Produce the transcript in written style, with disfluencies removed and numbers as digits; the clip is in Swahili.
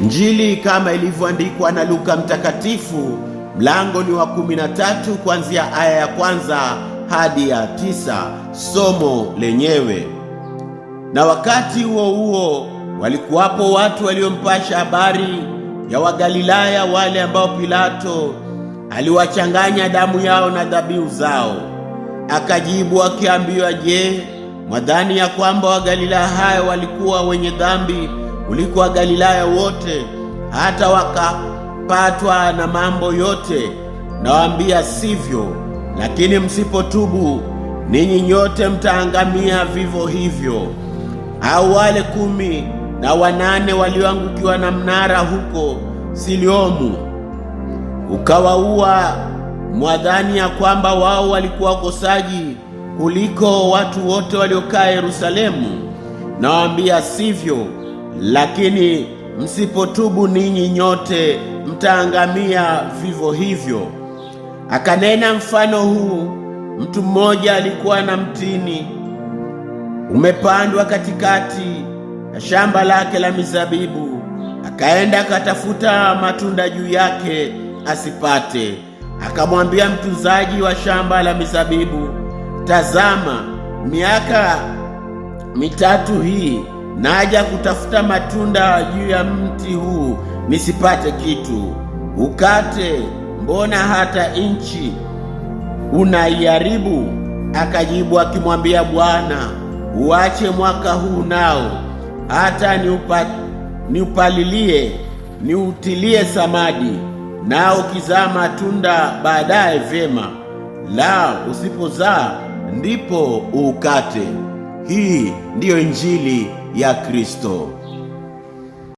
Injili kama ilivyoandikwa na Luka mtakatifu, mlango ni wa 13 kuanzia aya ya 1 hadi ya 9. Somo lenyewe. Na wakati huo huo walikuwapo watu waliompasha habari ya Wagalilaya wale ambao Pilato aliwachanganya damu yao na dhabihu zao. Akajibu akiambiwa, je, mwadhani ya kwamba Wagalilaya hao walikuwa wenye dhambi kuliko Wagalilaya wote hata wakapatwa na mambo yote? Nawaambia sivyo, lakini msipotubu ninyi nyote mtaangamia vivyo hivyo. Au wale 18 walioangukiwa na mnara huko Siloamu ukawaua, mwadhani ya kwamba wao walikuwa wakosaji kuliko watu wote waliokaa Yerusalemu? Nawaambia sivyo, lakini msipotubu ninyi nyote mtaangamia vivyo hivyo. Akanena mfano huu: mtu mmoja alikuwa na mtini umepandwa katikati ya shamba lake la mizabibu. Akaenda akatafuta matunda juu yake asipate. Akamwambia mtunzaji wa shamba la mizabibu, tazama, miaka 3 hii naja kutafuta matunda juu ya mti huu nisipate kitu. Ukate, mbona hata nchi unaiharibu? Akajibu akimwambia, Bwana, uache mwaka huu nao, hata niupalilie, niutilie samadi, nao ukizaa matunda baadaye vema, la usipozaa ndipo uukate. Hii ndiyo Injili ya Kristo.